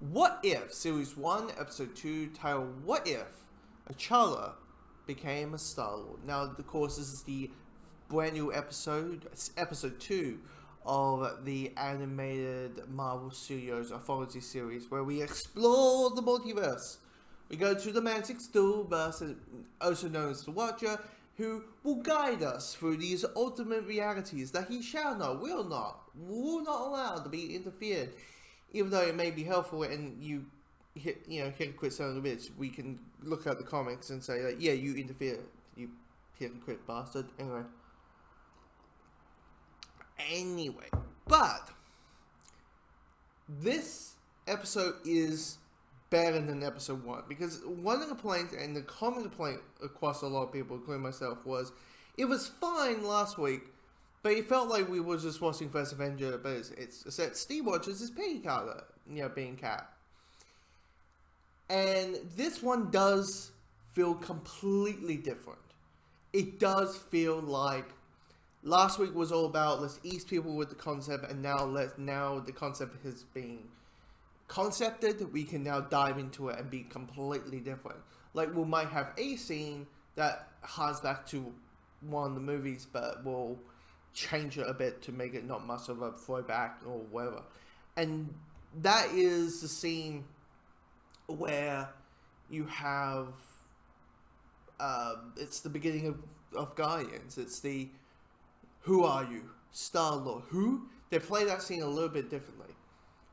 What If, Series 1, Episode 2, titled What If T'Challa Became a Star-Lord. Now, of course, this is the brand new episode, Episode 2 of the animated Marvel Studios anthology series where we explore the multiverse. We go to the Mantic Stoolverse, also known as the Watcher, who will guide us through these ultimate realities that he shall not, will not allow to be interfered. Even though it may be helpful and you hit a quit son of a bitch, we can look at the comics and say that, yeah, you interfered, you hit and quit bastard. Anyway, but this episode is better than episode 1 because one of the complaints and the common complaint across a lot of people, including myself, was it was fine last week, but it felt like we were just watching First Avenger, but it's that Steve watches his Peggy Carter, being Cap. And this one does feel completely different. It does feel like last week was all about let's ease people with the concept, and now the concept has been concepted, we can now dive into it and be completely different. Like we might have a scene that harks back to one of the movies, but we'll change it a bit to make it not much of a throwback or whatever. And that is the scene where you have it's the beginning of Guardians. It's the who are you? Star-Lord. Who? They play that scene a little bit differently.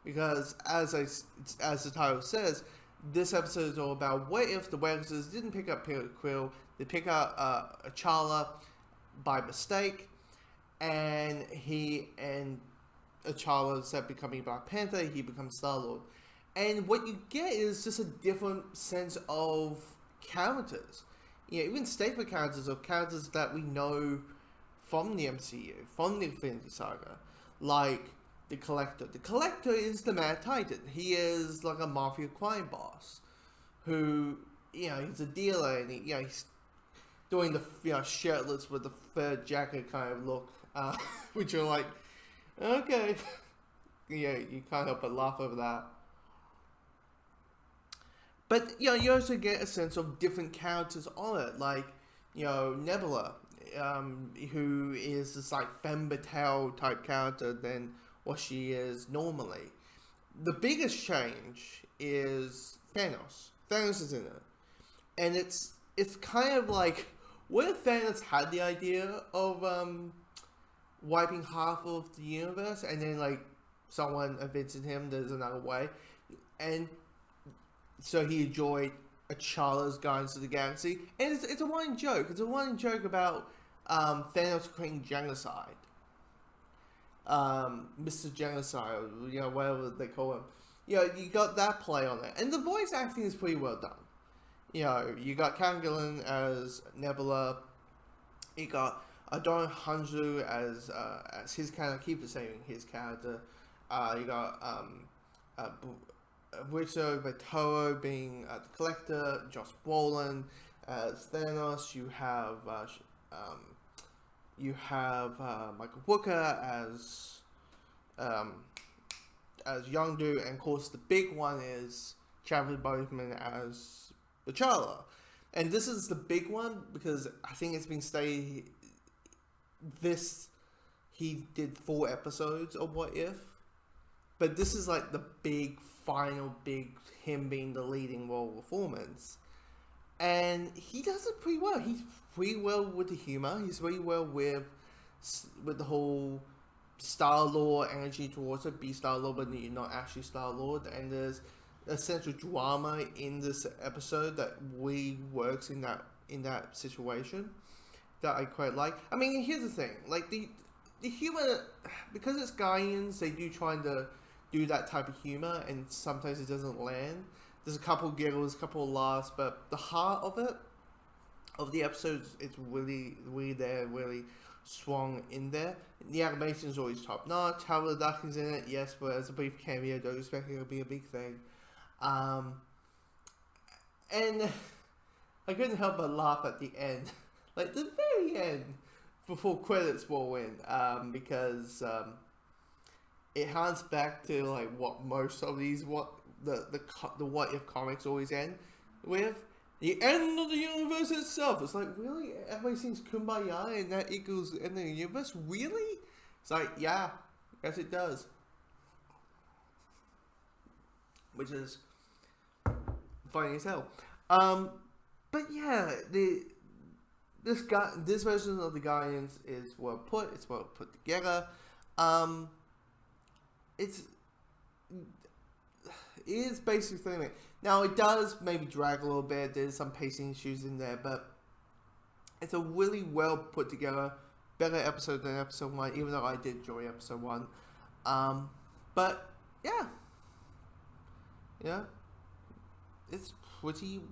Because as the title says, this episode is all about what if the Wexers didn't pick up Peter Quill, they pick up T'Challa by mistake, and T'Challa instead of becoming Black Panther, he becomes Star-Lord. And what you get is just a different sense of characters. Even staple characters of characters that we know from the MCU, from the Infinity Saga, like the Collector. The Collector is the Mad Titan. He is like a mafia crime boss who, he's a dealer, and he's doing the shirtless with the fur jacket kind of look, which are like, okay, you can't help but laugh over that. But you also get a sense of different characters on it, like Nebula, who is this like femme fatale type character than what she is normally. The biggest change is Thanos. Thanos is in it, and it's kind of like what if Thanos had the idea of wiping half of the universe, and then like someone convinced him there's another way, and so he enjoyed T'Challa's Guardians of the Galaxy, and it's a running joke. It's a running joke about Thanos creating genocide. Mr. Genocide, or whatever they call him. You got that play on it, and the voice acting is pretty well done. You got Karen Gillan as Nebula. You got Adon Hanju as his character. Keep saying his character. You got Richard Vetoro being the Collector. Josh Brolin as Thanos. You have Michael Booker as Yondu, and of course the big one is Chadwick Boseman as T'Challa. And this is the big one because I think it's been stated he did 4 episodes of What If, but this is like the big final him being the leading role performance, and he does it pretty well. He's pretty well with the humor. He's pretty well with the whole Star-Lord energy towards it. Be Star-Lord, but you're not actually Star-Lord. And there's a sense of drama in this episode that really works in that situation that I quite like. I mean, here's the thing: like the humor, because it's Guardians, they do try to do that type of humor, and sometimes it doesn't land. There's a couple giggles, a couple of laughs, but the heart of it, of the episodes, it's really there, really strong in there. The animation is always top notch. Howard the Duck is in it, yes, but as a brief cameo, don't expect it to be a big thing. And I couldn't help but laugh at the end, like the very end, before credits roll in, because it harks back to like what most of these the What If comics always end with the end of the universe itself. It's like, really? Everybody sings Kumbaya and that equals the end of the universe? Really? It's like, yeah, yes it does. Which is funny as hell. But yeah, this version of the Guardians is well put. It's well put together. It is basically thing. Now it does maybe drag a little bit. There's some pacing issues in there, but it's a really well put together, better episode than episode 1. Even though I did enjoy episode 1, but yeah, it's pretty well.